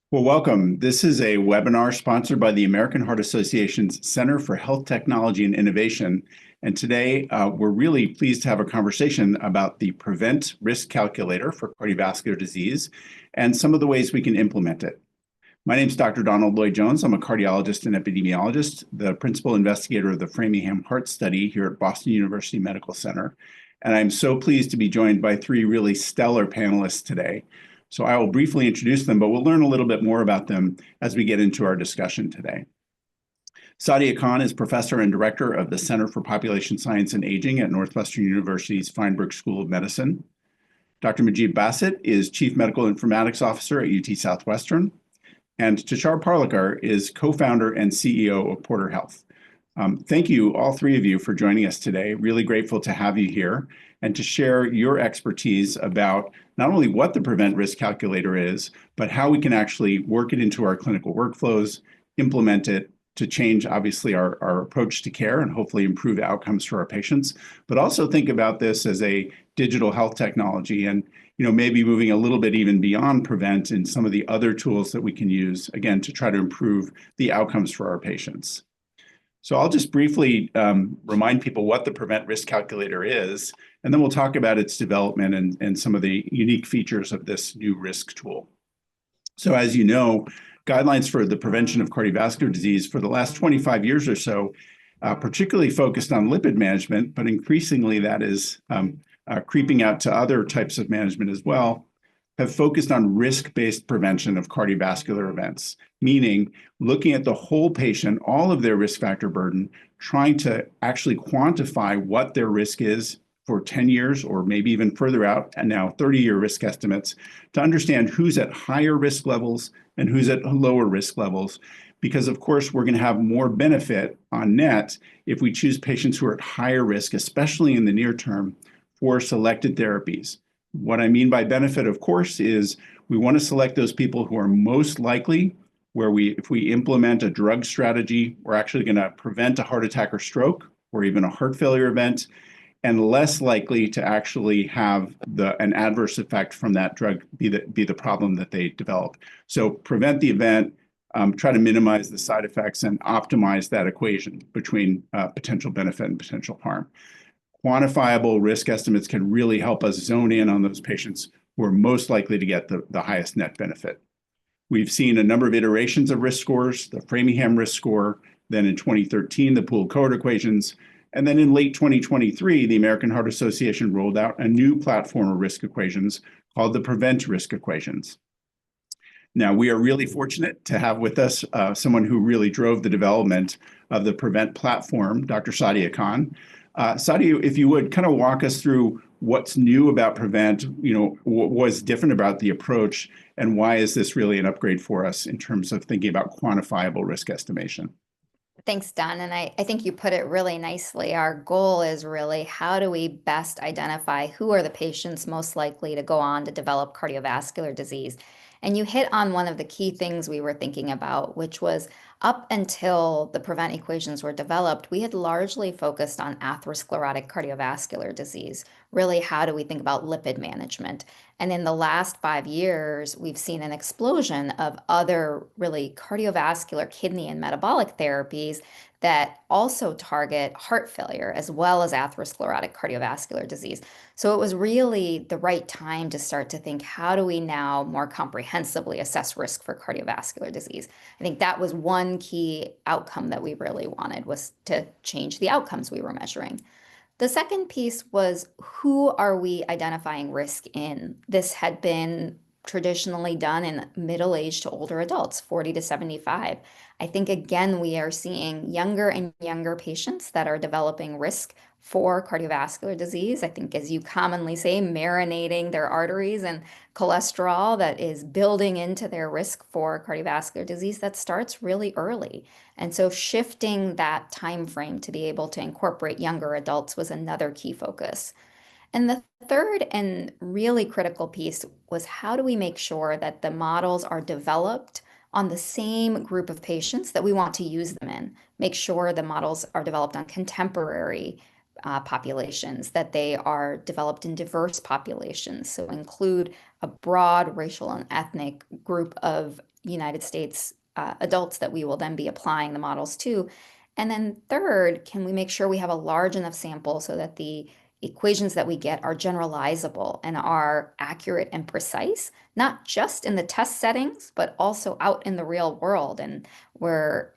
Well, welcome. This is a webinar sponsored by the American Heart Association's Center for Health Technology and Innovation. And today, we're really pleased to have a conversation about the Prevent Risk Calculator for cardiovascular disease and some of the ways we can implement it. My name is Dr. Donald Lloyd-Jones. I'm a cardiologist and epidemiologist, the principal investigator of the Framingham Heart Study here at Boston University Medical Center. And I'm so pleased to be joined by three really stellar panelists today. So I will briefly introduce them, but we'll learn a little bit more about them as we get into our discussion today. Sadia Khan is professor and director of the Center for Population Science and Aging at Northwestern University's Feinberg School of Medicine. Dr. Majid Bassett is chief medical informatics officer at UT Southwestern. And Tushar Parlikar is co-founder and CEO of Porter Health. Thank you, all three of you, for joining us today. Really grateful to have you here and to share your expertise about not only what the Prevent Risk Calculator is, but how we can actually work it into our clinical workflows, implement it to change, obviously, our approach to care and hopefully improve outcomes for our patients, but also think about this as a digital health technology and maybe moving a little bit even beyond Prevent in some of the other tools that we can use, again, to try to improve the outcomes for our patients. So I'll just briefly remind people what the Prevent Risk Calculator is, and then we'll talk about its development and some of the unique features of this new risk tool. So as you know, guidelines for the prevention of cardiovascular disease for the last 25 years or so, particularly focused on lipid management, but increasingly that is creeping out to other types of management as well, have focused on risk-based prevention of cardiovascular events, meaning looking at the whole patient, all of their risk factor burden, trying to actually quantify what their risk is for 10 years or maybe even further out, and now 30-year risk estimates, to understand who's at higher risk levels and who's at lower risk levels. Because of course, we're gonna have more benefit on net if we choose patients who are at higher risk, especially in the near term, for selected therapies. What I mean by benefit, of course, is we want to select those people who are most likely, where if we implement a drug strategy, we're actually going to prevent a heart attack or stroke, or even a heart failure event, and less likely to actually have an adverse effect from that drug be the problem that they develop. So prevent the event, try to minimize the side effects, and optimize that equation between potential benefit and potential harm. Quantifiable risk estimates can really help us zone in on those patients who are most likely to get the highest net benefit. We've seen a number of iterations of risk scores, the Framingham risk score, then in 2013, the pooled cohort equations, and then in late 2023, the American Heart Association rolled out a new platform of risk equations called the Prevent risk equations. Now, we are really fortunate to have with us someone who really drove the development of the Prevent platform, Dr. Sadia Khan. Sadia, if you would kind of walk us through what's new about Prevent, what was different about the approach, and why is this really an upgrade for us in terms of thinking about quantifiable risk estimation? Thanks, Don. And I think you put it really nicely. Our goal is really how do we best identify who are the patients most likely to go on to develop cardiovascular disease? And you hit on one of the key things we were thinking about, which was up until the Prevent equations were developed, we had largely focused on atherosclerotic cardiovascular disease. Really, how do we think about lipid management? And in the last 5 years, we've seen an explosion of other really cardiovascular, kidney, and metabolic therapies that also target heart failure as well as atherosclerotic cardiovascular disease. So it was really the right time to start to think, how do we now more comprehensively assess risk for cardiovascular disease? I think that was one key outcome that we really wanted, was to change the outcomes we were measuring. The second piece was, who are we identifying risk in? This had been traditionally done in middle-aged to older adults, 40 to 75. I think, again, we are seeing younger and younger patients that are developing risk for cardiovascular disease. I think, as you commonly say, marinating their arteries and cholesterol that is building into their risk for cardiovascular disease, that starts really early. And so shifting that time frame to be able to incorporate younger adults was another key focus. And the third and really critical piece was, how do we make sure that the models are developed on the same group of patients that we want to use them in? Make sure the models are developed on contemporary populations, that they are developed in diverse populations. So include a broad racial and ethnic group of United States adults that we will then be applying the models to. And then third, can we make sure we have a large enough sample so that the equations that we get are generalizable and are accurate and precise, not just in the test settings, but also out in the real world. And we're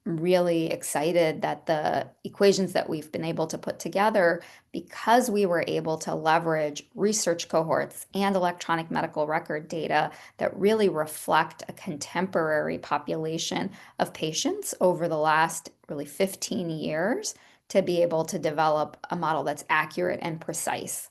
really excited that the equations that we've been able to put together, because we were able to leverage research cohorts and electronic medical record data that really reflect a contemporary population of patients over the last really 15 years, to be able to develop a model that's accurate and precise.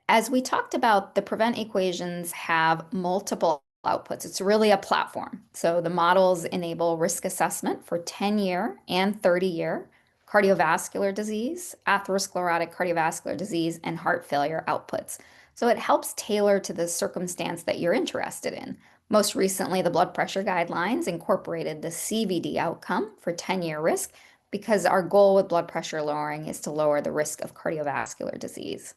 As we talked about, the prevent equations have multiple outputs. It's really a platform. So the models enable risk assessment for 10-year and 30-year cardiovascular disease, atherosclerotic cardiovascular disease, and heart failure outputs. So it helps tailor to the circumstance that you're interested in. Most recently, the blood pressure guidelines incorporated the CVD outcome for 10-year risk, because our goal with blood pressure lowering is to lower the risk of cardiovascular disease.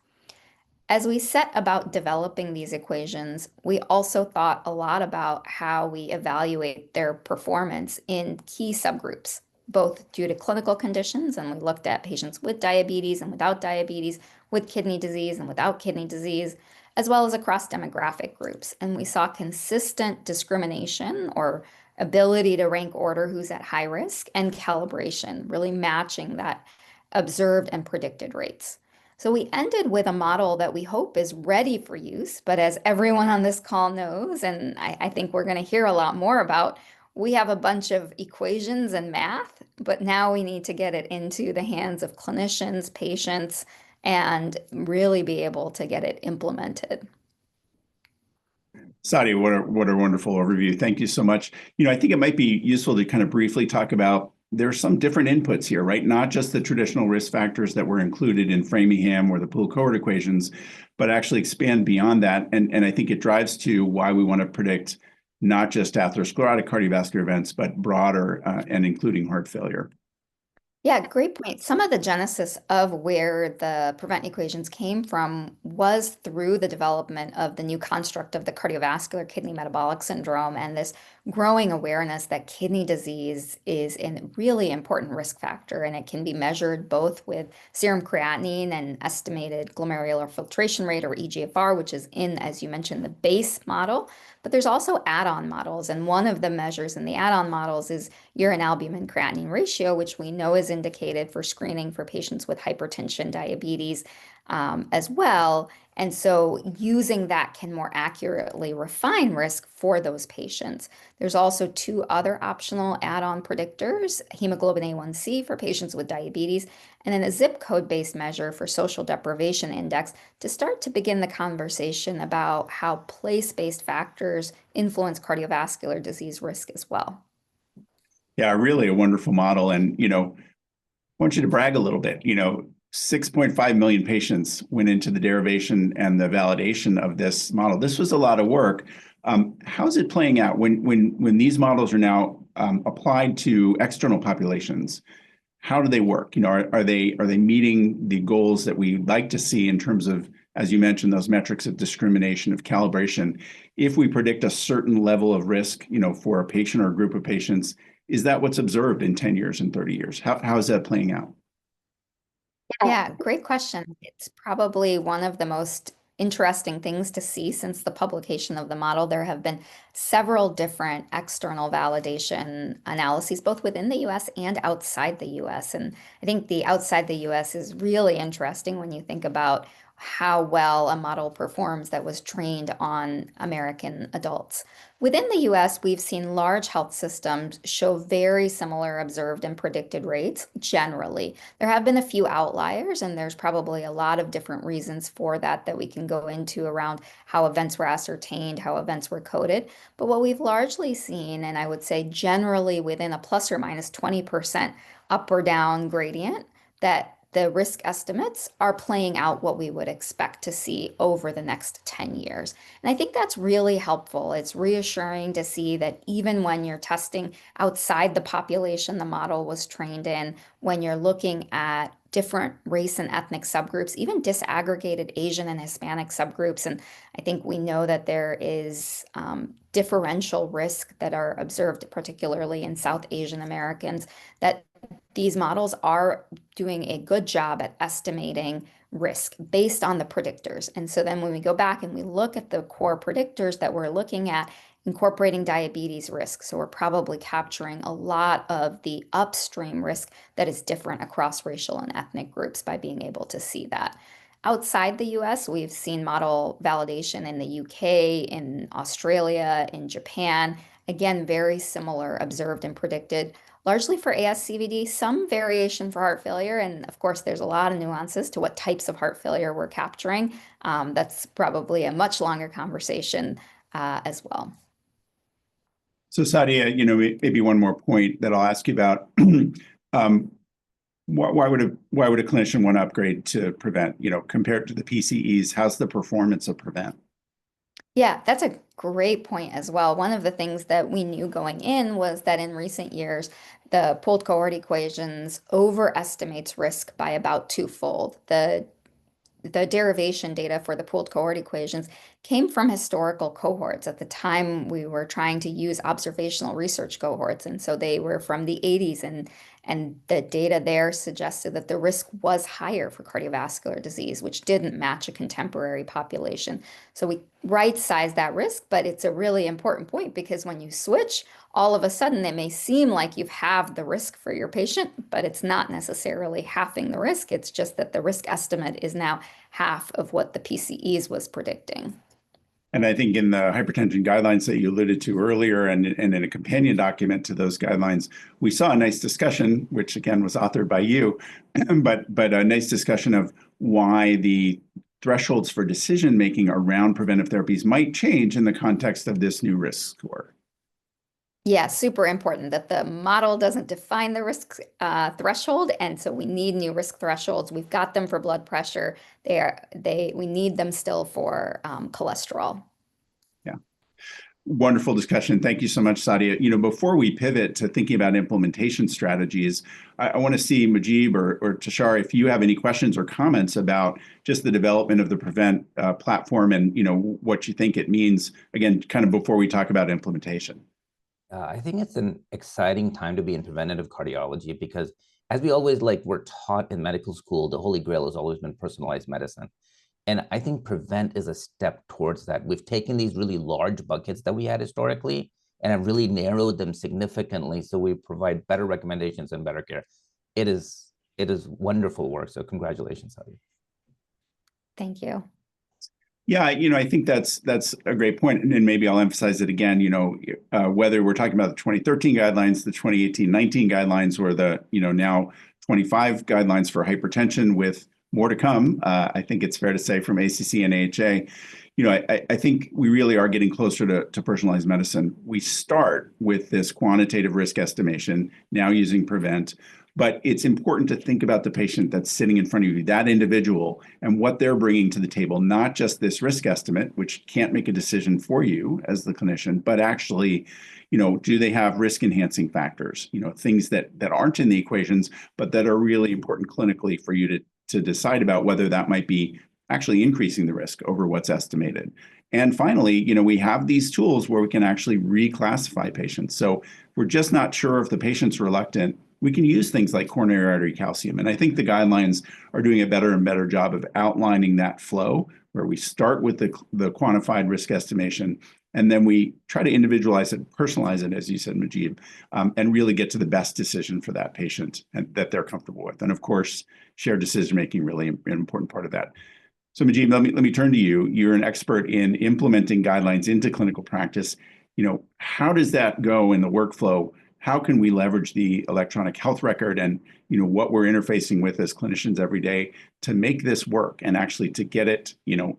As we set about developing these equations, we also thought a lot about how we evaluate their performance in key subgroups, both due to clinical conditions, and we looked at patients with diabetes and without diabetes, with kidney disease and without kidney disease, as well as across demographic groups. And we saw consistent discrimination, or ability to rank order who's at high risk, and calibration, really matching that observed and predicted rates. So we ended with a model that we hope is ready for use, but as everyone on this call knows, and I think we're going to hear a lot more about, we have a bunch of equations and math, but now we need to get it into the hands of clinicians, patients, and really be able to get it implemented. Sadia, what a wonderful overview. Thank you so much. I think it might be useful to kind of briefly talk about, there's some different inputs here, right? Not just the traditional risk factors that were included in Framingham or the pooled cohort equations, but actually expand beyond that. And I think it drives to why we want to predict not just atherosclerotic cardiovascular events, but broader and including heart failure. Yeah, great point. Some of the genesis of where the prevent equations came from was through the development of the new construct of the cardiovascular kidney metabolic syndrome, and this growing awareness that kidney disease is a really important risk factor, and it can be measured both with serum creatinine and estimated glomerular filtration rate, or eGFR, which is in, as you mentioned, the base model. But there's also add-on models, and one of the measures in the add-on models is urine albumin creatinine ratio, which we know is indicated for screening for patients with hypertension, diabetes, as well. And so using that can more accurately refine risk for those patients. There's also two other optional add-on predictors: hemoglobin A1C for patients with diabetes, and then a zip code-based measure for social deprivation index, to start to begin the conversation about how place-based factors influence cardiovascular disease risk as well. Yeah, really a wonderful model. And, I want you to brag a little bit. 6.5 million patients went into the derivation and the validation of this model. This was a lot of work. How's it playing out when these models are now applied to external populations? How do they work? Are they meeting the goals that we like to see in terms of, as you mentioned, those metrics of discrimination, of calibration? If we predict a certain level of risk, for a patient or a group of patients, is that what's observed in 10 years and 30 years? How is that playing out? Yeah, great question. It's probably one of the most interesting things to see since the publication of the model. There have been several different external validation analyses, both within the US and outside the US. And I think the outside the US is really interesting when you think about how well a model performs that was trained on American adults. Within the US, we've seen large health systems show very similar observed and predicted rates generally. There have been a few outliers, and there's probably a lot of different reasons for that we can go into around how events were ascertained, how events were coded. But what we've largely seen, and I would say generally within a plus or minus 20% up or down gradient, that the risk estimates are playing out what we would expect to see over the next 10 years. And I think that's really helpful. It's reassuring to see that even when you're testing outside the population the model was trained in, when you're looking at different race and ethnic subgroups, even disaggregated Asian and Hispanic subgroups. And I think we know that there is differential risk that are observed, particularly in South Asian Americans, that these models are doing a good job at estimating risk based on the predictors. And so then when we go back and we look at the core predictors that we're looking at, incorporating diabetes risk. So we're probably capturing a lot of the upstream risk that is different across racial and ethnic groups by being able to see that. Outside the US, we've seen model validation in the UK, in Australia, in Japan. Again, very similar, observed and predicted, largely for ASCVD, some variation for heart failure. And of course, there's a lot of nuances to what types of heart failure we're capturing. That's probably a much longer conversation as well. So Sadia, maybe one more point that I'll ask you about. Why would a clinician want to upgrade to Prevent? Compared to the PCEs, how's the performance of Prevent? Yeah, that's a great point as well. One of the things that we knew going in was that in recent years, the pooled cohort equations overestimates risk by about twofold. The derivation data for the pooled cohort equations came from historical cohorts. At the time, we were trying to use observational research cohorts, and so they were from the 80s, and the data there suggested that the risk was higher for cardiovascular disease, which didn't match a contemporary population. So we right-sized that risk, but it's a really important point because when you switch, all of a sudden it may seem like you've halved the risk for your patient, but it's not necessarily halving the risk. It's just that the risk estimate is now half of what the PCEs was predicting. And I think in the hypertension guidelines that you alluded to earlier and in a companion document to those guidelines, we saw a nice discussion, which again was authored by you, but a nice discussion of why the thresholds for decision-making around preventive therapies might change in the context of this new risk score. Yeah, super important that the model doesn't define the risk threshold, and so we need new risk thresholds. We've got them for blood pressure. We need them still for cholesterol. Yeah, wonderful discussion. Thank you so much, Sadia. Before we pivot to thinking about implementation strategies, I want to see Mujib or Tashar if you have any questions or comments about just the development of the Prevent platform and what you think it means. Again, kind of before we talk about implementation. I think it's an exciting time to be in preventative cardiology because as we always we're taught in medical school, the holy grail has always been personalized medicine. And I think Prevent is a step towards that. We've taken these really large buckets that we had historically and have really narrowed them significantly so we provide better recommendations and better care. It is wonderful work. So congratulations, Sadia. Thank you. Yeah, I think that's a great point, and maybe I'll emphasize it again. Whether we're talking about the 2013 guidelines, the 2018-19 guidelines, or the now 25 guidelines for hypertension, with more to come. I think it's fair to say from ACC and AHA. I think we really are getting closer to personalized medicine. We start with this quantitative risk estimation now using Prevent. But it's important to think about the patient that's sitting in front of you, that individual, and what they're bringing to the table, not just this risk estimate, which can't make a decision for you as the clinician, but actually, do they have risk enhancing factors, things that aren't in the equations, but that are really important clinically for you to decide about whether that might be actually increasing the risk over what's estimated. And finally, we have these tools where we can actually reclassify patients. So we're just not sure if the patient's reluctant. We can use things like coronary artery calcium. And I think the guidelines are doing a better and better job of outlining that flow, where we start with the quantified risk estimation, and then we try to individualize it, personalize it, as you said, Mujib, and really get to the best decision for that patient and that they're comfortable with. And of course, shared decision-making, really an important part of that. So Mujib, let me turn to you. You're an expert in implementing guidelines into clinical practice. How does that go in the workflow? How can we leverage the electronic health record and what we're interfacing with as clinicians every day to make this work and actually to get it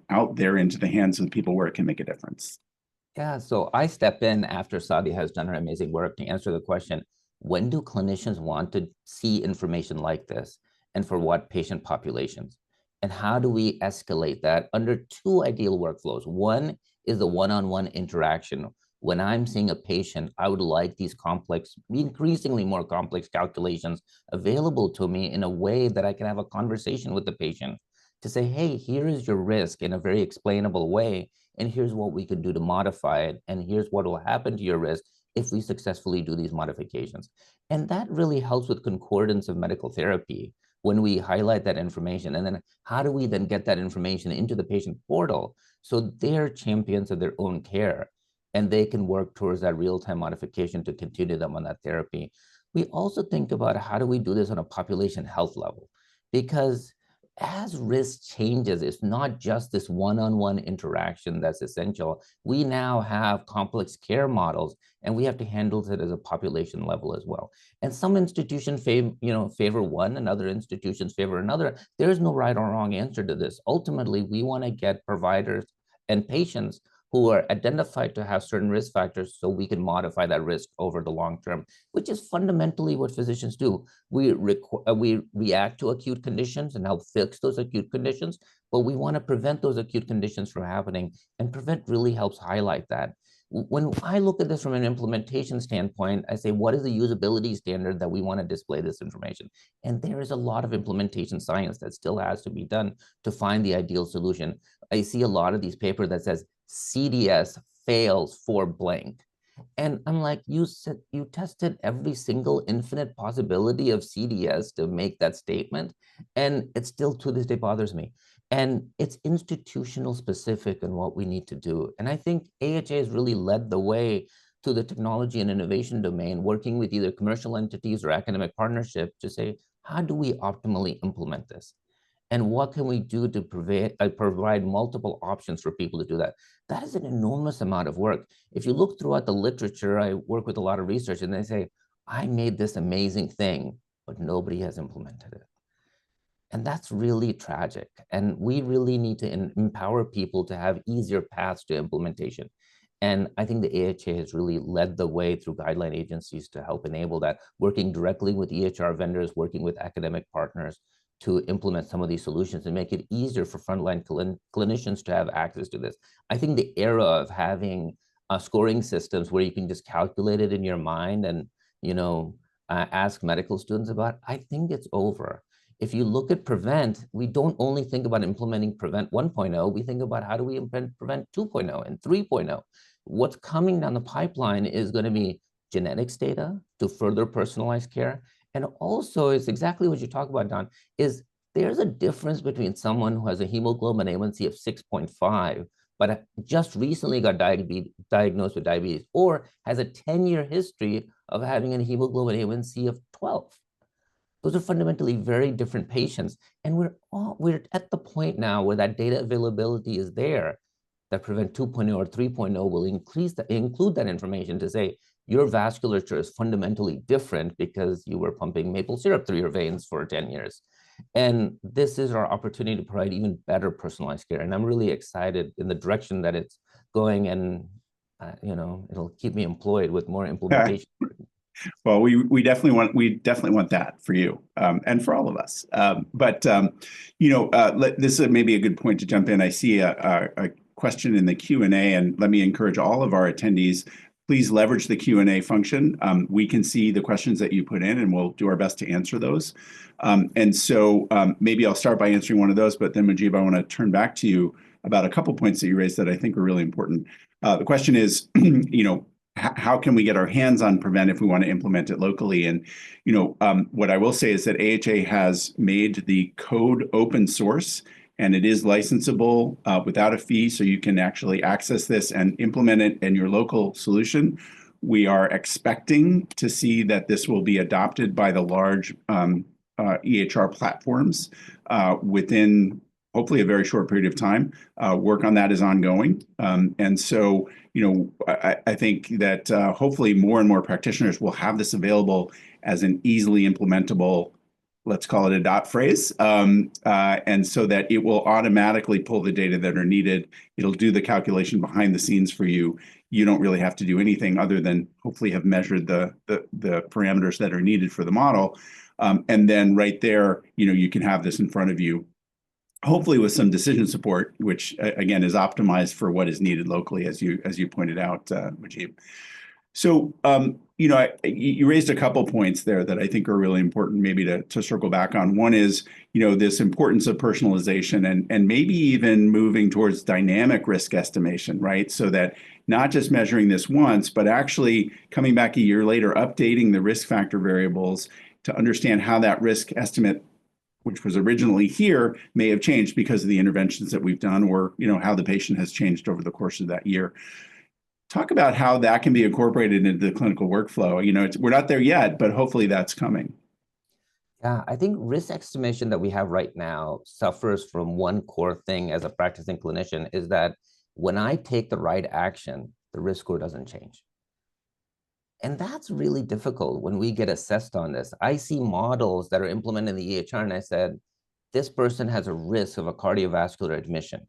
out there into the hands of the people where it can make a difference? Yeah, so I step in after Sadia has done her amazing work to answer the question, when do clinicians want to see information like this and for what patient populations? And how do we escalate that under two ideal workflows? One is the one-on-one interaction when I'm seeing a patient, I would like these complex, increasingly more complex calculations available to me in a way that I can have a conversation with the patient to say, hey, here is your risk in a very explainable way, and here's what we could do to modify it, and here's what will happen to your risk if we successfully do these modifications. And that really helps with concordance of medical therapy when we highlight that information. And then how do we then get that information into the patient portal so they're champions of their own care and they can work towards that real-time modification to continue them on that therapy. We also think about how do we do this on a population health level, because as risk changes, it's not just this one-on-one interaction that's essential. We now have complex care models, and we have to handle it as a population level as well. And some institutions favor one, and other institutions favor another. There is no right or wrong answer to this. Ultimately, we want to get providers and patients who are identified to have certain risk factors so we can modify that risk over the long term, which is fundamentally what physicians do. We react to acute conditions and help fix those acute conditions, but we want to prevent those acute conditions from happening, and Prevent really helps highlight that. When I look at this from an implementation standpoint, I say, what is the usability standard that we want to display this information? And there is a lot of implementation science that still has to be done to find the ideal solution. I see a lot of these papers that says CDS fails for blank. And I'm like, you tested every single infinite possibility of CDS to make that statement. And it still to this day bothers me. And it's institutional specific in what we need to do. And I think AHA has really led the way to the technology and innovation domain, working with either commercial entities or academic partnerships to say, how do we optimally implement this? And what can we do to provide multiple options for people to do that? That is an enormous amount of work. If you look throughout the literature, I work with a lot of research, and they say, I made this amazing thing, but nobody has implemented it. And that's really tragic. And we really need to empower people to have easier paths to implementation. And I think the AHA has really led the way through guideline agencies to help enable that, working directly with EHR vendors, working with academic partners to implement some of these solutions and make it easier for frontline clinicians to have access to this. I think the era of having scoring systems where you can just calculate it in your mind and ask medical students about, I think it's over. If you look at Prevent, we don't only think about implementing Prevent 1.0, we think about how do we implement Prevent 2.0 and 3.0. What's coming down the pipeline is going to be genetics data to further personalized care. And also, it's exactly what you talk about, Don, is there's a difference between someone who has a hemoglobin A1C of 6.5, but just recently got diagnosed with diabetes, or has a 10-year history of having a hemoglobin A1C of 12. Those are fundamentally very different patients. And we're at the point now where that data availability is there, that Prevent 2.0 or 3.0 will include that information to say, your vasculature is fundamentally different because you were pumping maple syrup through your veins for 10 years. And this is our opportunity to provide even better personalized care. And I'm really excited in the direction that it's going, and it'll keep me employed with more implementation. Well, we definitely want that for you and for all of us. This is maybe a good point to jump in. I see a question in the Q&A, and let me encourage all of our attendees, please leverage the Q&A function. We can see the questions that you put in, and we'll do our best to answer those. Maybe I'll start by answering one of those, but then Mujib, I want to turn back to you about a couple points that you raised that I think are really important. The question is, how can we get our hands on Prevent if we want to implement it locally? And, what I will say is that AHA has made the code open source, and it is licensable without a fee, so you can actually access this and implement it in your local solution. We are expecting to see that this will be adopted by the large EHR platforms within hopefully a very short period of time. Work on that is ongoing. I think that hopefully more and more practitioners will have this available as an easily implementable, let's call it a dot phrase, and so that it will automatically pull the data that are needed. It'll do the calculation behind the scenes for you. You don't really have to do anything other than hopefully have measured the parameters that are needed for the model. And then right there, you can have this in front of you. hopefully with some decision support, which again is optimized for what is needed locally, as you pointed out, Mujib. So, you raised a couple points there that I think are really important, maybe to circle back on. One is, this importance of personalization and maybe even moving towards dynamic risk estimation, right? So that not just measuring this once, but actually coming back a year later, updating the risk factor variables to understand how that risk estimate, which was originally here, may have changed because of the interventions that we've done, or how the patient has changed over the course of that year. Talk about how that can be incorporated into the clinical workflow. We're not there yet, but hopefully that's coming. Yeah, I think risk estimation that we have right now suffers from one core thing as a practicing clinician, is that when I take the right action, the risk score doesn't change. And that's really difficult when we get assessed on this. I see models that are implemented in the EHR, and I said, this person has a risk of a cardiovascular admission.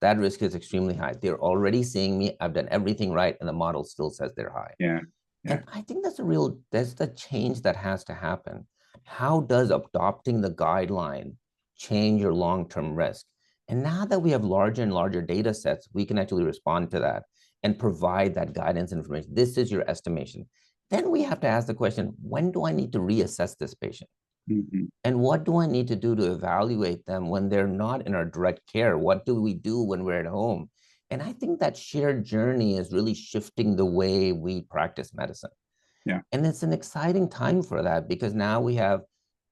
That risk is extremely high. They're already seeing me. I've done everything right, and the model still says they're high. Yeah. And I think that's the change that has to happen. How does adopting the guideline change your long-term risk? And now that we have larger and larger data sets, we can actually respond to that and provide that guidance information. This is your estimation. Then we have to ask the question, when do I need to reassess this patient? Mm-hmm. And what do I need to do to evaluate them when they're not in our direct care? What do we do when we're at home? And I think that shared journey is really shifting the way we practice medicine. Yeah. And it's an exciting time for that, because now we have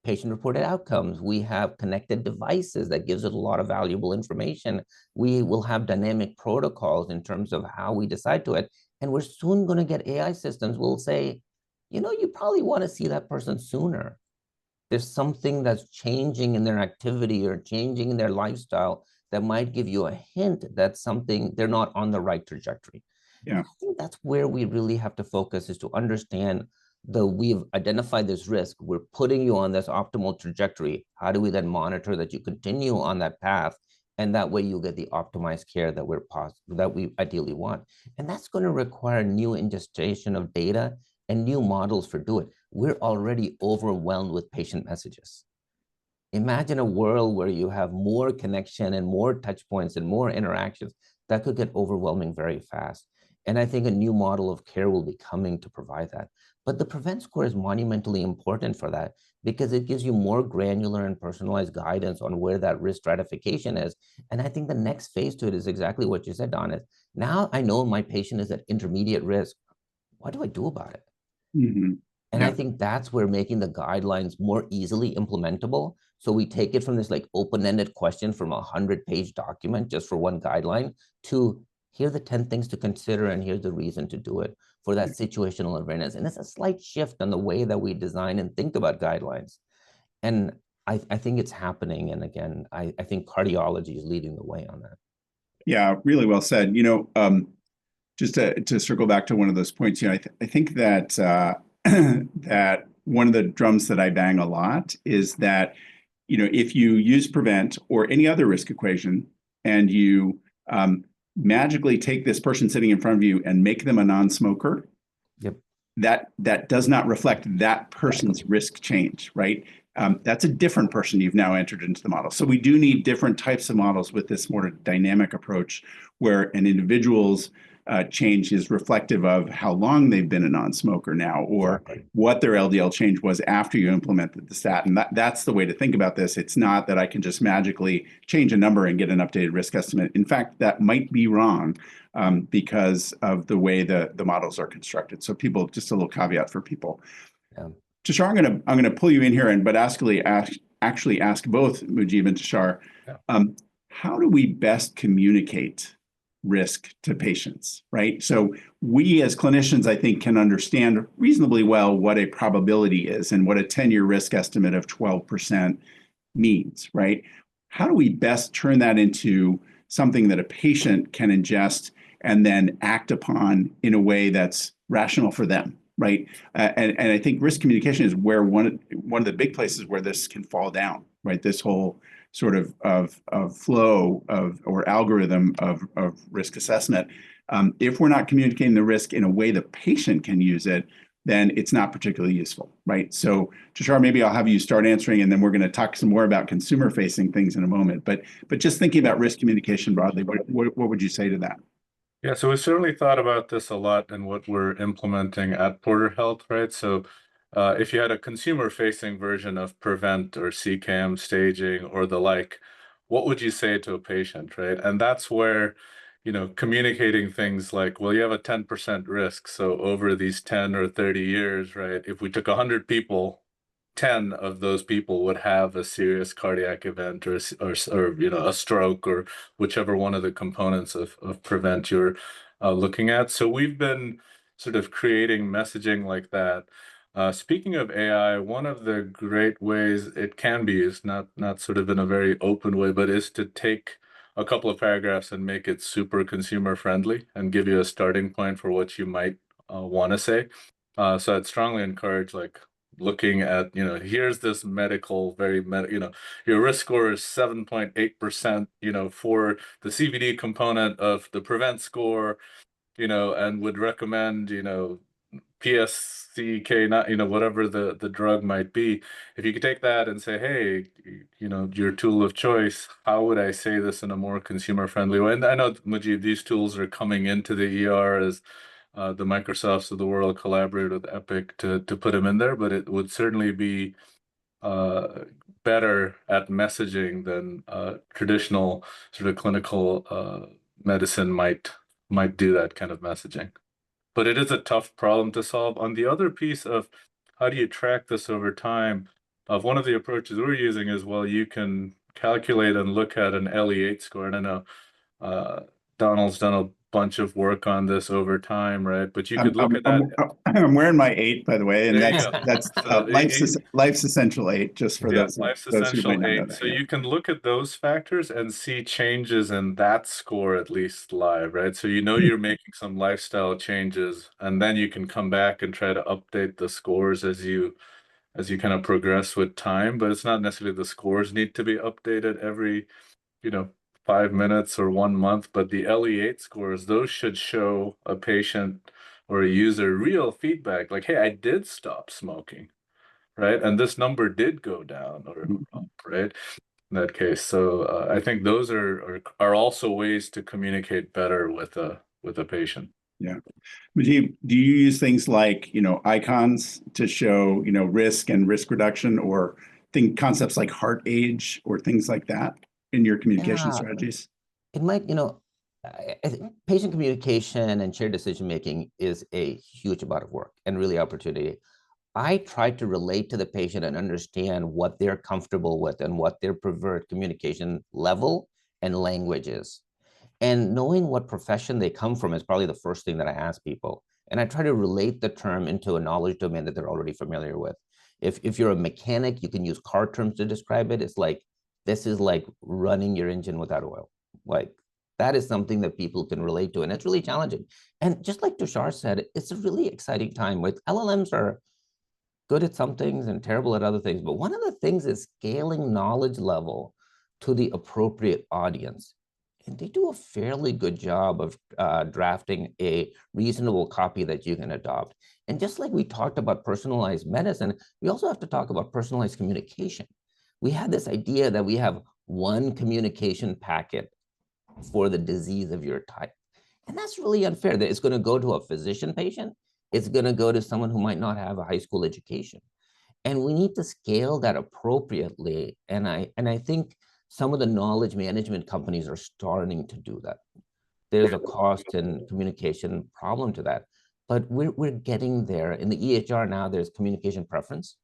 patient-reported outcomes. We have connected devices that gives us a lot of valuable information. We will have dynamic protocols in terms of how we decide to it. And we're soon going to get AI systems will say, you probably want to see that person sooner. There's something that's changing in their activity or changing in their lifestyle that might give you a hint that they're not on the right trajectory. Yeah. I think that's where we really have to focus, is to understand we've identified this risk. We're putting you on this optimal trajectory. How do we then monitor that you continue on that path? And that way you get the optimized care that we ideally want. And that's going to require new ingestion of data and new models for do it. We're already overwhelmed with patient messages. Imagine a world where you have more connection and more touch points and more interactions. That could get overwhelming very fast. And I think a new model of care will be coming to provide that. But the PREVENT score is monumentally important for that, because it gives you more granular and personalized guidance on where that risk stratification is. And I think the next phase to it is exactly what you said, Don, is now I know my patient is at intermediate risk. What do I do about it? Mm-hmm. And I think that's where making the guidelines more easily implementable. So we take it from this like open-ended question from a 100-page document just for one guideline to here are the 10 things to consider, and here's the reason to do it, for that situational awareness. And it's a slight shift on the way that we design and think about guidelines. And I think it's happening. And again, I think cardiology is leading the way on that. Yeah, really well said. Just to circle back to one of those points, I think that that one of the drums that I bang a lot is that, if you use PREVENT or any other risk equation and you magically take this person sitting in front of you and make them a non-smoker, yep, that does not reflect that person's risk change, right? That's a different person you've now entered into the model. So we do need different types of models with this more dynamic approach, where an individual's change is reflective of how long they've been a non-smoker now, or what their LDL change was after you implemented the statin. That's the way to think about this. It's not that I can just magically change a number and get an updated risk estimate. In fact, that might be wrong because of the way the models are constructed. So people, just a little caveat for people. Yeah. Tushar, I'm gonna pull you in here, but actually ask both Mujib and Tushar, how do we best communicate risk to patients, right? So we as clinicians, I think, can understand reasonably well what a probability is and what a 10-year risk estimate of 12% means, right? How do we best turn that into something that a patient can ingest and then act upon in a way that's rational for them, right? And I think risk communication is where one of the big places where this can fall down, right? This whole sort of flow or algorithm of risk assessment. If we're not communicating the risk in a way the patient can use it, then it's not particularly useful, right? So, Tushar, maybe I'll have you start answering, and then we're going to talk some more about consumer-facing things in a moment. But just thinking about risk communication broadly, what would you say to that? Yeah, so we certainly thought about this a lot in what we're implementing at Porter Health, right? So if you had a consumer-facing version of Prevent or CCAM staging or the like, what would you say to a patient, right? And that's where, communicating things like, well, you have a 10% risk. So over these 10 or 30 years, right, if we took 100 people, 10 of those people would have a serious cardiac event or a stroke or whichever one of the components of Prevent you're looking at. So we've been sort of creating messaging like that. Speaking of AI, one of the great ways it can be used, not sort of in a very open way, but is to take a couple of paragraphs and make it super consumer friendly and give you a starting point for what you might want to say. So I'd strongly encourage looking at, here's this medical, your risk score is 7.8%, for the CVD component of the Prevent score, and would recommend, PSCK, not, whatever the drug might be. If you could take that and say, hey, your tool of choice, how would I say this in a more consumer-friendly way? And I know, Mujib, these tools are coming into the ER as the Microsofts of the world collaborate with Epic to put them in there, but it would certainly be better at messaging than traditional sort of clinical medicine might do that kind of messaging. But it is a tough problem to solve. On the other piece of how do you track this over time, one of the approaches we're using is, well, you can calculate and look at an LE8 score. And I know Donald's done a bunch of work on this over time, right? But you could look at that. I'm wearing my 8, by the way, and that's So Life's Essential 8, just for those Life's who might Essential not know 8. that. So you can look at those factors and see changes in that score at least live, right? So you're making some lifestyle changes, and then you can come back and try to update the scores as you kind of progress with time. But it's not necessarily the scores need to be updated every, 5 minutes or 1 month, but the LE8 scores, those should show a patient or a user real feedback, like, hey, I did stop smoking, right? And this number did go down or up, right? In that case. So I think those are also ways to communicate better with a patient. Yeah. Do you use things like, icons to show, risk and risk reduction, or concepts like heart age or things like that in your communication strategies? It might, I think patient communication and shared decision-making is a huge amount of work and really opportunity. I try to relate to the patient and understand what they're comfortable with and what their preferred communication level and language is. And knowing what profession they come from is probably the first thing that I ask people. And I try to relate the term into a knowledge domain that they're already familiar with. If you're a mechanic, you can use car terms to describe it. It's like, this is like running your engine without oil. Like, that is something that people can relate to, and it's really challenging. And just like Tushar said, it's a really exciting time with LLMs are good at some things and terrible at other things. But one of the things is scaling knowledge level to the appropriate audience. And they do a fairly good job of drafting a reasonable copy that you can adopt. And just like we talked about personalized medicine, we also have to talk about personalized communication. We had this idea that we have one communication packet for the disease of your type. And that's really unfair. That it's going to go to a physician patient. It's going to go to someone who might not have a high school education. And we need to scale that appropriately. And I think some of the knowledge management companies are starting to do that. There's a cost and communication problem to that. But we're getting there. In the EHR now, there's communication preference.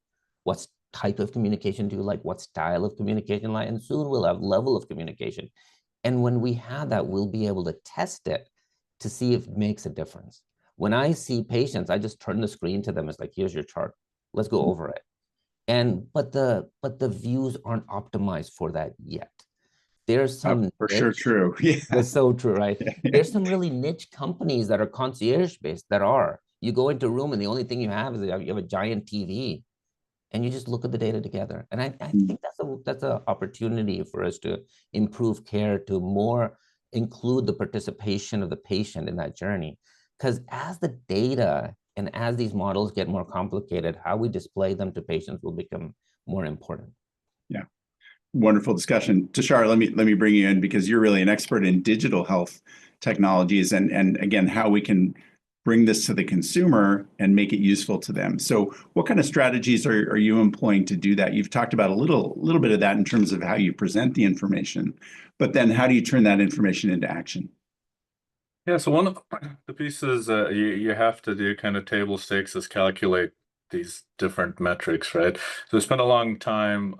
What type of communication do you like? What style of communication like? And soon we'll have level of communication. And when we have that, we'll be able to test it to see if it makes a difference. When I see patients, I just turn the screen to them. It's like, here's your chart. Let's go over it. But the views aren't optimized for that yet. There's some for sure true. Yeah. That's so true, right? There's some really niche companies that are concierge based that are. You go into a room and the only thing you have is you have a giant TV, and you just look at the data together. And I think that's an opportunity for us to improve care, to more include the participation of the patient in that journey. Because as the data And as these models get more complicated, how we display them to patients will become more important. Yeah. Wonderful discussion. Tushar, let me bring you in because you're really an expert in digital health technologies and again, how we can bring this to the consumer and make it useful to them. So what kind of strategies are you employing to do that? You've talked about a little bit of that in terms of how you present the information, but then how do you turn that information into action? Yeah, so one of the pieces you have to do kind of table stakes is calculate these different metrics, right? So we spent a long time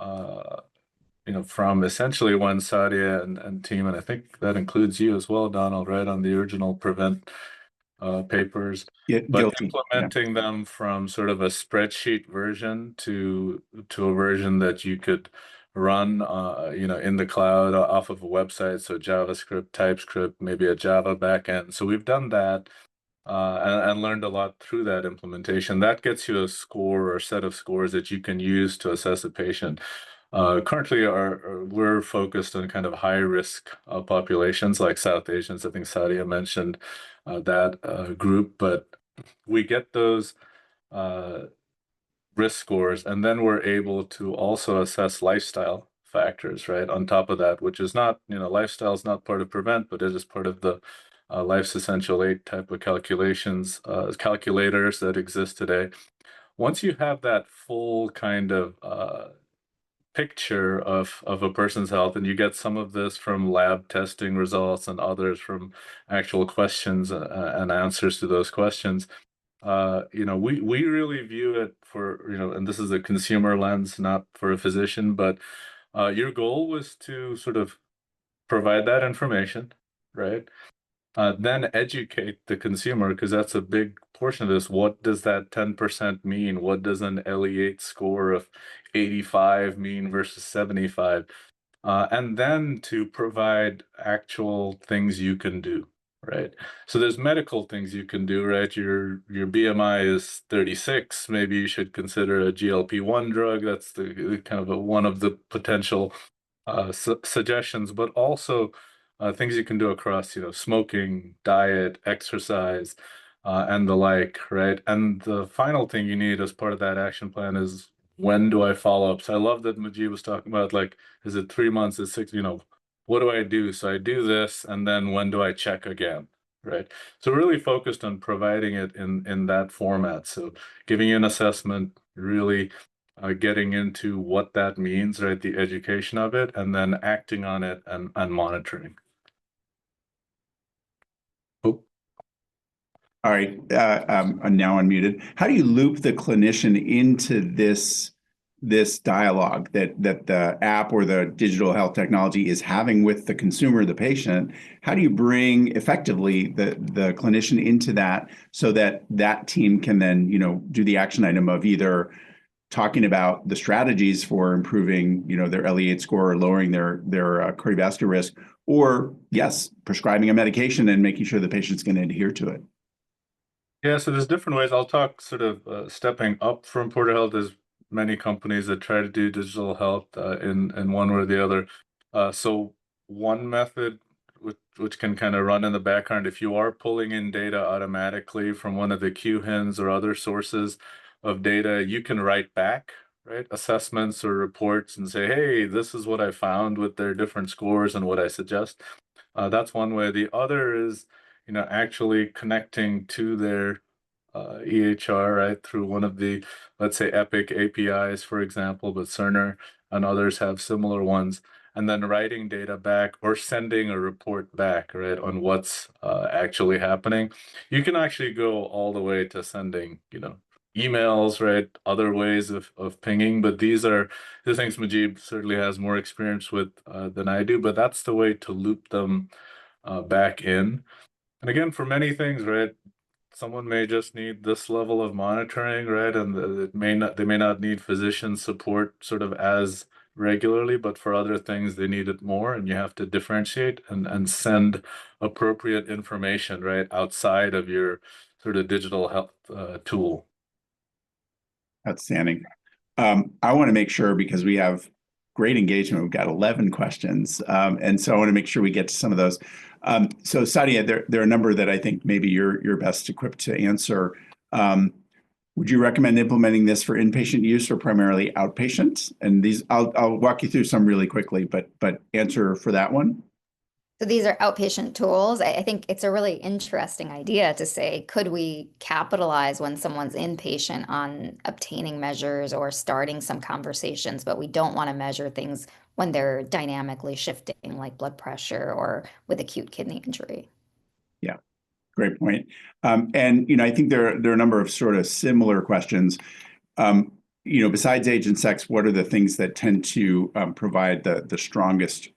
from essentially when Sadia and team, and I think that includes you as well, Donald, right, on the original Prevent papers, Yeah, but guilty. implementing them from sort of a spreadsheet version to a version that you could run, in the cloud off of a website. So JavaScript, TypeScript, maybe a Java backend. So we've done that and learned a lot through that implementation. That gets you a score or set of scores that you can use to assess a patient. Currently, we're focused on kind of high risk populations like South Asians. I think Sadia mentioned that group, but we get those risk scores, and then we're able to also assess lifestyle factors, right? On top of that, which is not, lifestyle is not part of Prevent, but it is part of the Life's Essential 8 type of calculators that exist today. Once you have that full kind of picture of a person's health, and you get some of this from lab testing results and others from actual questions and answers to those questions, we really view it for, and this is a consumer lens, not for a physician, but your goal was to sort of provide that information, right? Then educate the consumer, because that's a big portion of this. What does that 10% mean? What does an LE8 score of 85 mean versus 75? And then to provide actual things you can do, right? So there's medical things you can do, right? Your BMI is 36. Maybe you should consider a GLP-1 drug. That's the kind of one of the potential suggestions, but also things you can do across, smoking, diet, exercise, and the like, right? And the final thing you need as part of that action plan is, when do I follow up? So I love that Majid was talking about, like, is it 3 months, is 6, what do I do? So I do this, and then when do I check again, right? So really focused on providing it in that format. So giving you an assessment, really getting into what that means, right? The education of it, and then acting on it and monitoring. Oh. All right, I'm now unmuted. How do you loop the clinician into this dialogue that the app or the digital health technology is having with the consumer, the patient? How do you bring effectively the clinician into that so that team can then do the action item of either talking about the strategies for improving their LE8 score or lowering their cardiovascular risk, or yes, prescribing a medication and making sure the patient's going to adhere to it? Yeah, so there's different ways. I'll talk sort of stepping up from Porter Health. There's many companies that try to do digital health in one way or the other. So one method which can kind of run in the background, if you are pulling in data automatically from one of the QHINs or other sources of data, you can write back, right, assessments or reports and say, hey, this is what I found with their different scores and what I suggest. That's one way. The other is actually connecting to their EHR, right, through one of the, let's say, Epic APIs, for example, but Cerner and others have similar ones, and then writing data back or sending a report back, right, on what's actually happening. You can actually go all the way to sending, emails, right, other ways of pinging, but these are the things Majid certainly has more experience with than I do, but that's the way to loop them back in. And again, for many things, right, someone may just need this level of monitoring, right, and they may not need physician support sort of as regularly, but for other things they need it more, and you have to differentiate and send appropriate information, right, outside of your sort of digital health tool. Outstanding. I want to make sure, because we have great engagement, we've got 11 questions, and so I want to make sure we get to some of those. So Sadia, there are a number that I think maybe you're best equipped to answer. Would you recommend implementing this for inpatient use or primarily outpatient? And these, I'll walk you through some really quickly, but answer for that one. So these are outpatient tools. I think it's a really interesting idea to say, could we capitalize when someone's inpatient on obtaining measures or starting some conversations, but we don't want to measure things when they're dynamically shifting, like blood pressure or with acute kidney injury? Yeah, great point. And I think there are a number of sort of similar questions. Besides age and sex, what are the things that tend to provide the strongest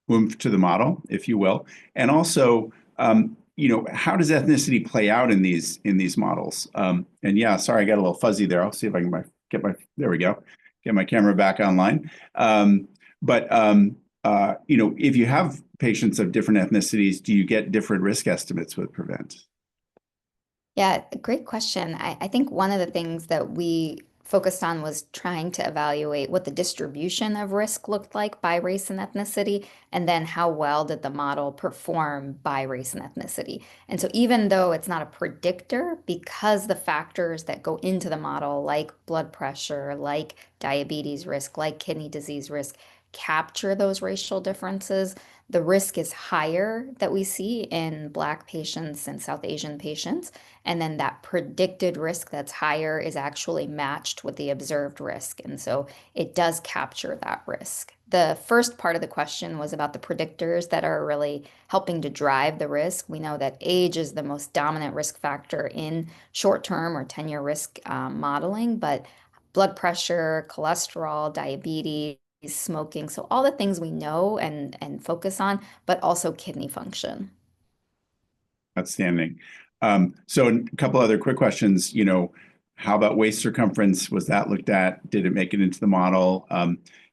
oomph to the model, if you will? And also, how does ethnicity play out in these models? And yeah, sorry, I got a little fuzzy there. I'll see if I can there we go, get my camera back online. If you have patients of different ethnicities, do you get different risk estimates with Prevent? Yeah, great question. I think one of the things that we focused on was trying to evaluate what the distribution of risk looked like by race and ethnicity, and then how well did the model perform by race and ethnicity. And so even though it's not a predictor, because the factors that go into the model, like blood pressure, like diabetes risk, like kidney disease risk, capture those racial differences, the risk is higher that we see in Black patients and South Asian patients. And then that predicted risk that's higher is actually matched with the observed risk. And so it does capture that risk. The first part of the question was about the predictors that are really helping to drive the risk. We know that age is the most dominant risk factor in short-term or 10-year risk modeling, but blood pressure, cholesterol, diabetes, smoking, so all the things we know and focus on, but also kidney function. Outstanding. So a couple other quick questions. How about waist circumference? Was that looked at? Did it make it into the model?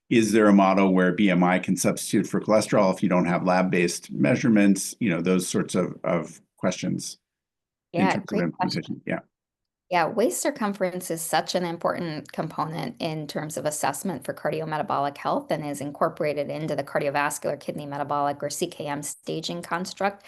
Is there a model where BMI can substitute for cholesterol if you don't have lab-based measurements? Those sorts of questions. Yeah, great question. Yeah. Yeah, waist circumference is such an important component in terms of assessment for cardiometabolic health and is incorporated into the cardiovascular kidney metabolic or CKM staging construct.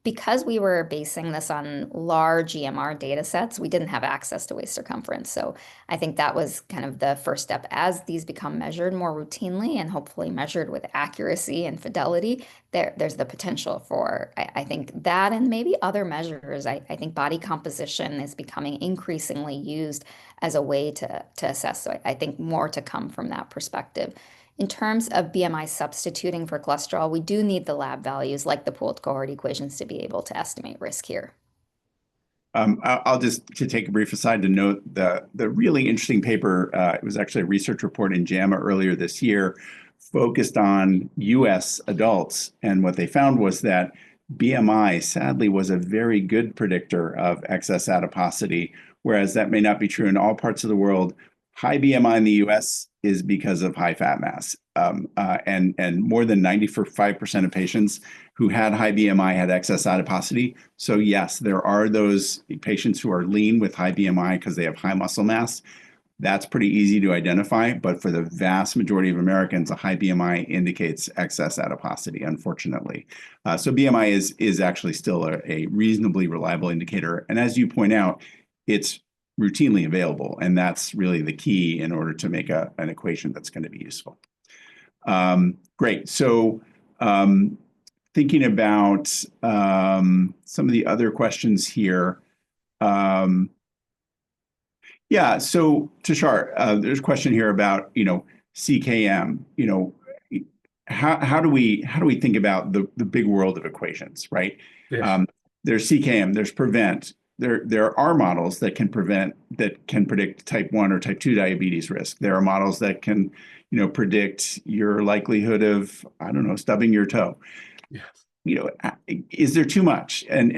Because we were basing this on large EMR data sets, we didn't have access to waist circumference. So I think that was kind of the first step. As these become measured more routinely and hopefully measured with accuracy and fidelity, there's the potential for, I think, that and maybe other measures. I think body composition is becoming increasingly used as a way to assess. So I think more to come from that perspective. In terms of BMI substituting for cholesterol, we do need the lab values like the pooled cohort equations to be able to estimate risk here. I'll just to take a brief aside to note the really interesting paper. It was actually a research report in JAMA earlier this year, focused on U.S. adults, and what they found was that BMI sadly was a very good predictor of excess adiposity, whereas that may not be true in all parts of the world. High BMI in the U.S. is because of high fat mass, and more than 95% of patients who had high BMI had excess adiposity. So yes, there are those patients who are lean with high BMI because they have high muscle mass. That's pretty easy to identify, but for the vast majority of Americans, a high BMI indicates excess adiposity, unfortunately. So BMI is actually still a reasonably reliable indicator. And as you point out, it's routinely available, and that's really the key in order to make an equation that's going to be useful. Great. So thinking about some of the other questions here. Yeah, so Tushar, there's a question here about CKM. How do we think about the big world of equations, right? Yes. There's CKM, there's Prevent. There are models that can predict type 1 or type 2 diabetes risk. There are models that can, predict your likelihood of, I don't know, stubbing your toe. Yes. Is there too much? And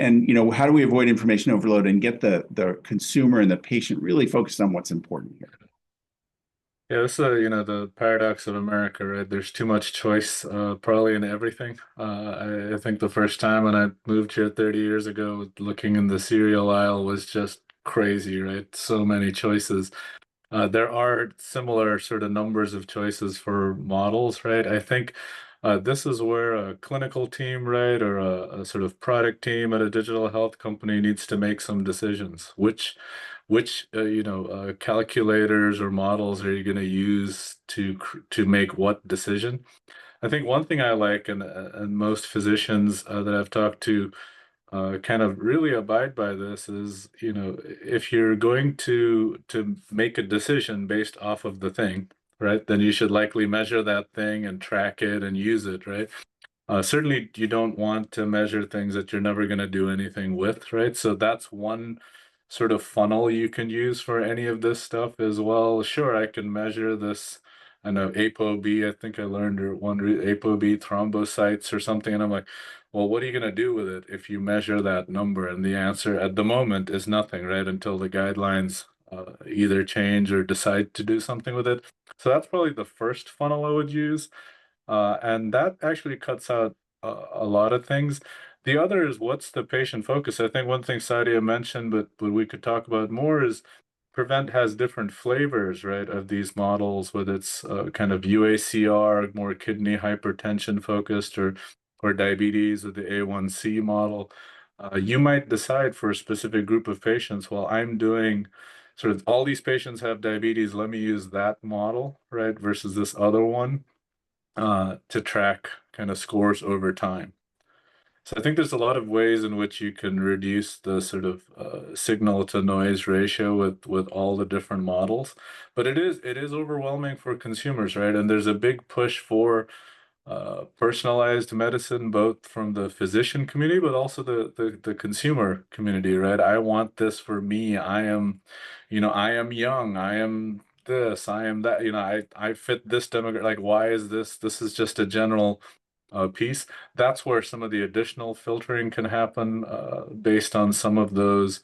how do we avoid information overload and get the consumer and the patient really focused on what's important here? Yeah, this is the paradox of America, right? There's too much choice, probably in everything. I think the first time when I moved here 30 years ago, looking in the cereal aisle was just crazy, right? So many choices. There are similar sort of numbers of choices for models, right? I think This is where a clinical team, right, or a sort of product team at a digital health company needs to make some decisions. Which calculators or models are you going to use to make what decision? I think one thing I like, and most physicians that I've talked to kind of really abide by this, is, if you're going to make a decision based off of the thing, right, then you should likely measure that thing and track it and use it, right? Certainly, you don't want to measure things that you're never going to do anything with, right? So that's one sort of funnel you can use for any of this stuff as well. Sure, I can measure this, I know ApoB, I think I learned, or ApoB thrombocytes or something, and I'm like, well, what are you going to do with it if you measure that number? And the answer at the moment is nothing, right? Until the guidelines either change or decide to do something with it. So that's probably the first funnel I would use. And that actually cuts out a lot of things. The other is, what's the patient focus? I think one thing Sadia mentioned, but we could talk about more, is Prevent has different flavors, right, of these models, whether it's kind of UACR, more kidney hypertension focused, or diabetes with the A1C model. You might decide for a specific group of patients, well, I'm doing sort of all these patients have diabetes, let me use that model, right, versus this other one to track kind of scores over time. So I think there's a lot of ways in which you can reduce the sort of signal to noise ratio with all the different models, but it is overwhelming for consumers, right? And there's a big push for personalized medicine, both from the physician community, but also the consumer community, right? I want this for me. I am young. I am this. I am that. I fit this demographic. Like, why is this? This is just a general piece. That's where some of the additional filtering can happen based on some of those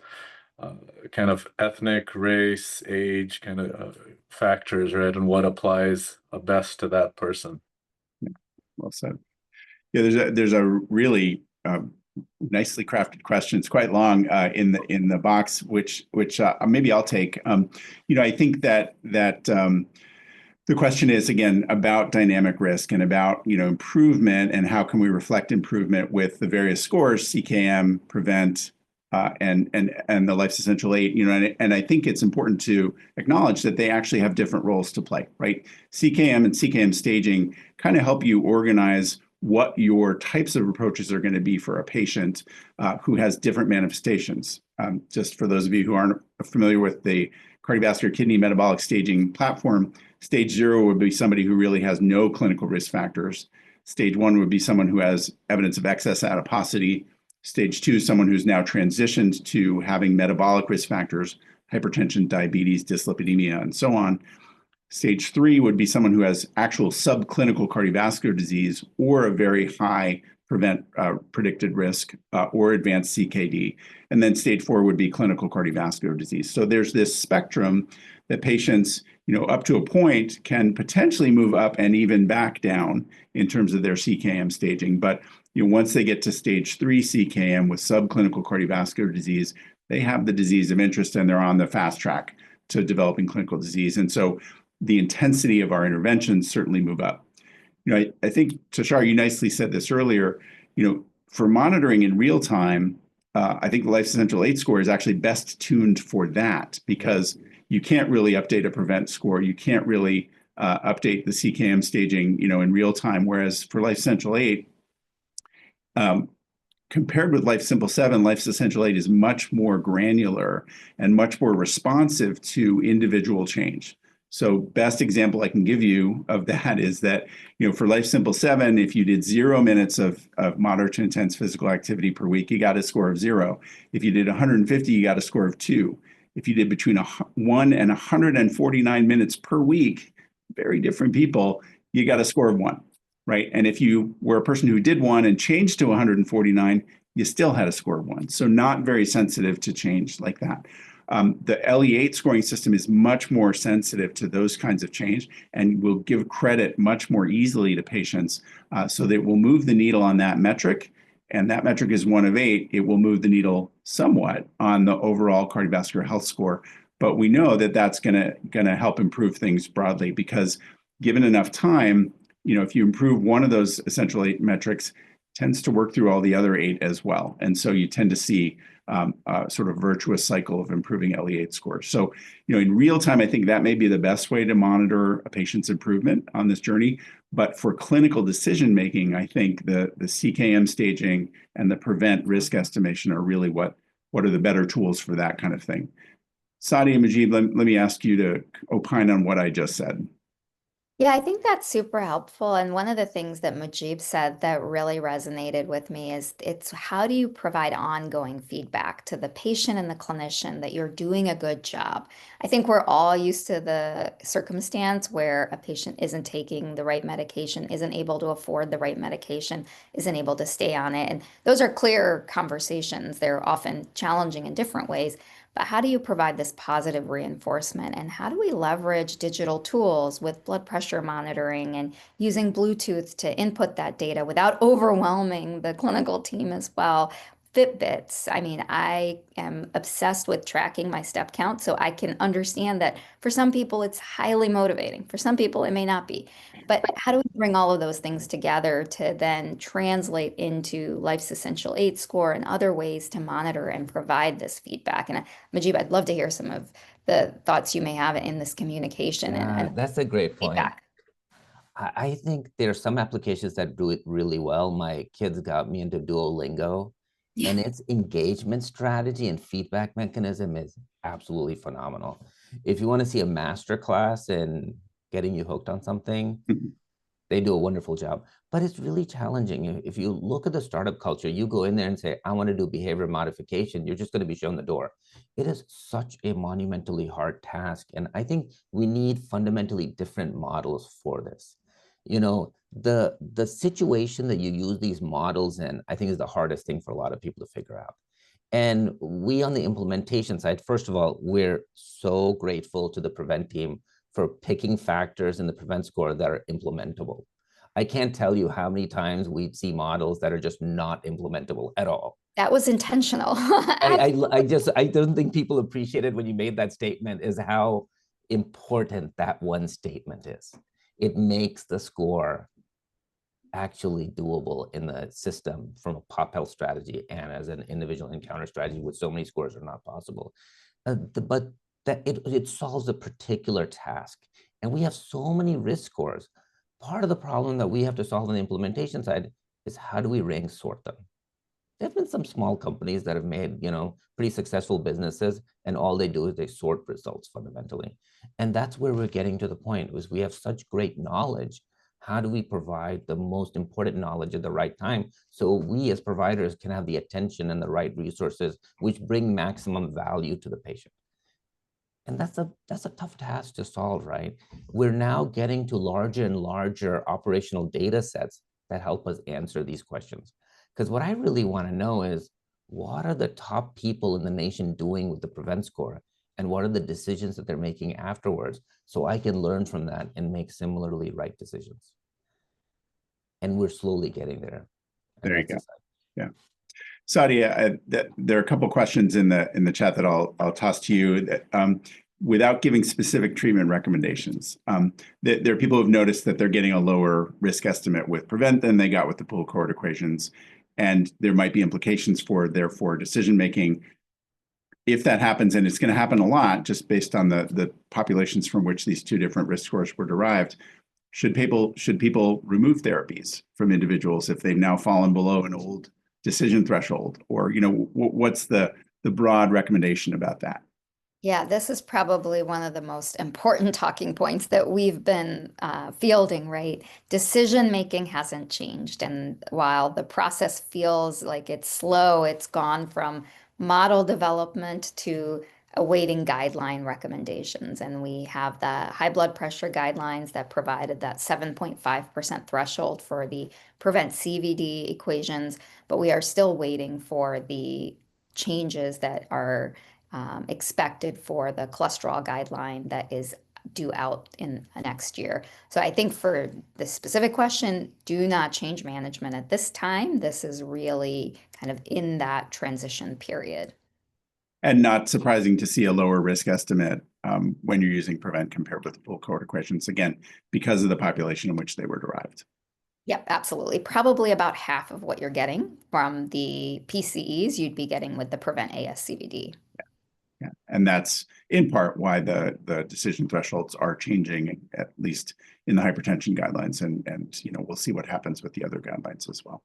kind of ethnic, race, age kind of factors, right? And what applies best to that person. Well said. Yeah, there's a really nicely crafted question. It's quite long in the box, which maybe I'll take. I think that the question is, again, about dynamic risk and about improvement, and how can we reflect improvement with the various scores, CKM, Prevent, and the Life's Essential 8. And I think it's important to acknowledge that they actually have different roles to play, right? CKM and CKM staging kind of help you organize what your types of approaches are going to be for a patient who has different manifestations. Just for those of you who aren't familiar with the cardiovascular kidney metabolic staging platform, stage 0 would be somebody who really has no clinical risk factors. Stage 1 would be someone who has evidence of excess adiposity. Stage 2, someone who's now transitioned to having metabolic risk factors, hypertension, diabetes, dyslipidemia, and so on. Stage 3 would be someone who has actual subclinical cardiovascular disease or a very high Prevent predicted risk or advanced CKD. And then stage 4 would be clinical cardiovascular disease. So there's this spectrum that patients, up to a point, can potentially move up and even back down in terms of their CKM staging. But once they get to stage 3 CKM with subclinical cardiovascular disease, they have the disease of interest and they're on the fast track to developing clinical disease. And so the intensity of our interventions certainly move up. I think, Tushar, you nicely said this earlier, for monitoring in real time, I think the Life's Essential 8 score is actually best tuned for that, because you can't really update a Prevent score. You can't really update the CKM staging, in real time. Whereas for Life's Essential 8, compared with Life Simple 7, Life's Essential 8 is much more granular and much more responsive to individual change. So best example I can give you of that is that, for Life Simple 7, if you did 0 minutes of moderate to intense physical activity per week, you got a score of 0. If you did 150, you got a score of 2. If you did between 1 and 149 minutes per week, very different people, you got a score of 1, right? And if you were a person who did 1 and changed to 149, you still had a score of 1. So not very sensitive to change like that. The LE8 scoring system is much more sensitive to those kinds of change and will give credit much more easily to patients, so that it will move the needle on that metric. And that metric is 1 of 8. It will move the needle somewhat on the overall cardiovascular health score. But we know that that's going to help improve things broadly, because given enough time, if you improve one of those essential 8 metrics, tends to work through all the other 8 as well. And so you tend to see a sort of virtuous cycle of improving LE8 scores. So, in real time, I think that may be the best way to monitor a patient's improvement on this journey. But for clinical decision making, I think the CKM staging and the prevent risk estimation are really what are the better tools for that kind of thing. Sadia and Majid, let me ask you to opine on what I just said. Yeah, I think that's super helpful. And one of the things that Mujib said that really resonated with me is it's how do you provide ongoing feedback to the patient and the clinician that you're doing a good job? I think we're all used to the circumstance where a patient isn't taking the right medication, isn't able to afford the right medication, isn't able to stay on it. And those are clear conversations. They're often challenging in different ways. But how do you provide this positive reinforcement? And how do we leverage digital tools with blood pressure monitoring and using Bluetooth to input that data without overwhelming the clinical team as well? Fitbits. I mean, I am obsessed with tracking my step count, so I can understand that for some people it's highly motivating. For some people it may not be. But how do we bring all of those things together to then translate into Life's Essential 8 score and other ways to monitor and provide this feedback? And Majib, I'd love to hear some of the thoughts you may have in this communication and That's a great point. feedback. I think there are some applications that do it really well. My kids got me into Duolingo, and its engagement strategy and feedback mechanism is absolutely phenomenal. If you want to see a master class in getting you hooked on something, they do a wonderful job. But it's really challenging. If you look at the startup culture, you go in there and say, I want to do behavior modification, you're just going to be shown the door. It is such a monumentally hard task. And I think we need fundamentally different models for this. The situation that you use these models in, I think is the hardest thing for a lot of people to figure out. And we on the implementation side, first of all, we're so grateful to the Prevent team for picking factors in the Prevent score that are implementable. I can't tell you how many times we see models that are just not implementable at all. That was intentional. I don't think people appreciated when you made that statement is how important that one statement is. It makes the score actually doable in the system from a pop health strategy and as an individual encounter strategy with so many scores are not possible. But that it solves a particular task. And we have so many risk scores. Part of the problem that we have to solve on the implementation side is how do we rank sort them? There have been some small companies that have made, pretty successful businesses, and all they do is they sort results fundamentally. And that's where we're getting to the point, is we have such great knowledge. How do we provide the most important knowledge at the right time so we as providers can have the attention and the right resources which bring maximum value to the patient? And that's a tough task to solve, right? We're now getting to larger and larger operational data sets that help us answer these questions. Because what I really want to know is, what are the top people in the nation doing with the Prevent score? And what are the decisions that they're making afterwards? So I can learn from that and make similarly right decisions. And we're slowly getting there. There you go. Yeah. Sadia, there are a couple of questions in the chat that I'll toss to you. Without giving specific treatment recommendations, there are people who've noticed that they're getting a lower risk estimate with Prevent than they got with the pull cord equations, and there might be implications for therefore decision making. If that happens, and it's going to happen a lot, just based on the populations from which these two different risk scores were derived, should people remove therapies from individuals if they've now fallen below an old decision threshold, or what's the broad recommendation about that? Yeah, this is probably one of the most important talking points that we've been fielding, right? Decision making hasn't changed. And while the process feels like it's slow, it's gone from model development to awaiting guideline recommendations. And we have the high blood pressure guidelines that provided that 7.5% threshold for the Prevent CVD equations, but we are still waiting for the changes that are expected for the cholesterol guideline that is due out in next year. So I think for the specific question, do not change management at this time. This is really kind of in that transition period. And not surprising to see a lower risk estimate when you're using prevent compared with the full cohort equations, again, because of the population in which they were derived. Yep, absolutely. Probably about half of what you're getting from the PCEs you'd be getting with the prevent ASCVD. Yeah. And that's in part why the decision thresholds are changing, at least in the hypertension guidelines. And we'll see what happens with the other guidelines as well.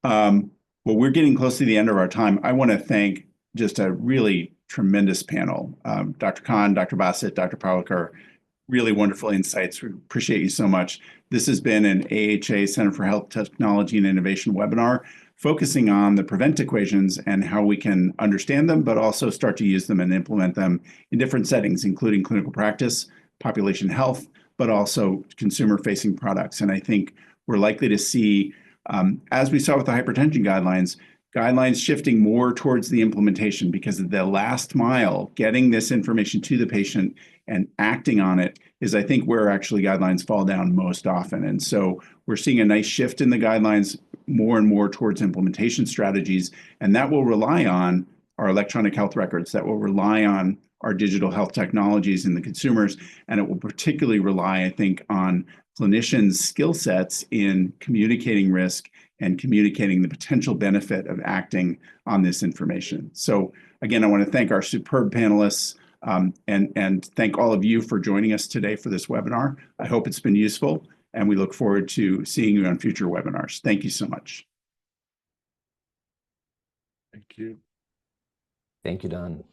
Well, we're getting close to the end of our time. I want to thank just a really tremendous panel. Dr. Khan, Dr. Bassett, Dr. Pawlikar, really wonderful insights. We appreciate you so much. This has been an AHA Center for Health Technology and Innovation webinar focusing on the prevent equations and how we can understand them, but also start to use them and implement them in different settings, including clinical practice, population health, but also consumer-facing products. And I think we're likely to see, as we saw with the hypertension guidelines shifting more towards the implementation, because of the last mile, getting this information to the patient and acting on it is, I think, where actually guidelines fall down most often. And so we're seeing a nice shift in the guidelines more and more towards implementation strategies, and that will rely on our electronic health records, that will rely on our digital health technologies in the consumers, and it will particularly rely, I think, on clinicians' skill sets in communicating risk and communicating the potential benefit of acting on this information. So again, I want to thank our superb panelists and thank all of you for joining us today for this webinar. I hope it's been useful, and we look forward to seeing you on future webinars. Thank you so much. Thank you. Thank you, Don.